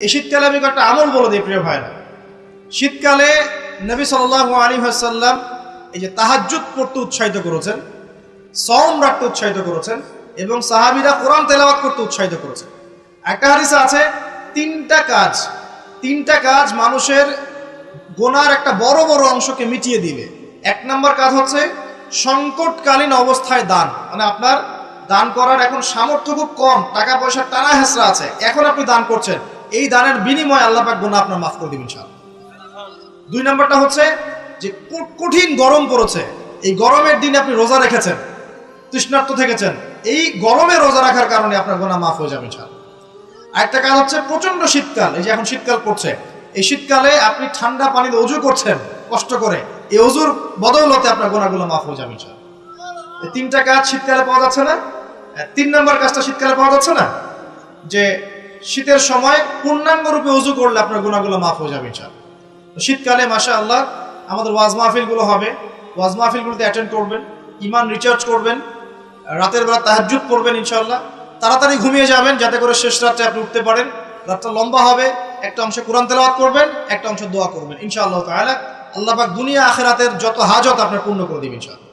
এই শীতকালে আমি একটা আমল বলে দিই প্রিয় ভাইরা। শীতকালে নবী সাল্লাল্লাহু আলাইহি ওয়াসাল্লাম এই যে তাহাজ্জুদ পড়তে উৎসাহিত করেছেন, সওম রাখতে উৎসাহিত করেছেন এবং সাহাবীরা কোরআন তেলাওয়াত করতে উৎসাহিত করেছেন। একটা হাদিসে আছে তিনটা কাজ মানুষের গুনার একটা বড় বড় অংশকে মিটিয়ে দিবে। এক নম্বর কাজ হচ্ছে সংকটকালীন অবস্থায় দান, মানে আপনার দান করার এখন সামর্থ্য খুব কম, টাকা পয়সার টানা হেঁচড়া আছে, এখন আপনি দান করছেন, এই দানের বিনিময়ে আল্লাহ পাক গুনাহ আপনার মাফ করে দিবেন ইনশাআল্লাহ। দুই নম্বরটা হচ্ছে যে কঠিন গরম পড়েছে, এই গরমের দিনে আপনি রোজা রেখেছেন, তৃষ্ণার্ত থেকেছেন, এই গরমে রোজা রাখার কারণে আপনার গুনাহ মাফ হয়ে যাবে ইনশাআল্লাহ। আরেকটা কাজ হচ্ছে প্রচন্ড শীতকাল, এই যে এখন শীতকাল পড়ছে, এই শীতকালে আপনি ঠান্ডা পানিতে ওযু করছেন কষ্ট করে, এই ওযুর বদৌলতে আপনার গুনাহগুলো মাফ হয়ে যাবে ইনশাআল্লাহ। এই তিনটা কাজ শীতকালে পাওয়া যাচ্ছে না? তিন নম্বর কাজটা শীতকালে পাওয়া যাচ্ছে না, যে শীতের সময় পূর্ণাঙ্গ রূপে ওযু করলে আপনার গুনাহগুলো মাফ হয়ে যাবে ইনশাআল্লাহ। তো শীতকালে মাশাআল্লাহ আমাদের ওয়াজ মাহফিলগুলো হবে, ওয়াজ মাহফিলগুলোতে অ্যাটেন্ড করবেন, ঈমান রিচার্জ করবেন, রাতের বেলা তাহাজ্জুদ পড়বেন ইনশাআল্লাহ, তাড়াতাড়ি ঘুমিয়ে যাবেন যাতে করে শেষ রাতে আপনি উঠতে পারেন, রাতটা লম্বা হবে, একটা অংশে কোরআন তেলাওয়াত করবেন, একটা অংশ দোয়া করবেন ইনশাআল্লাহ তাআলা। আল্লাহ পাক দুনিয়া আখিরাতের যত হাজত আপনার পূর্ণ করে দিবেন ইনশাআল্লাহ।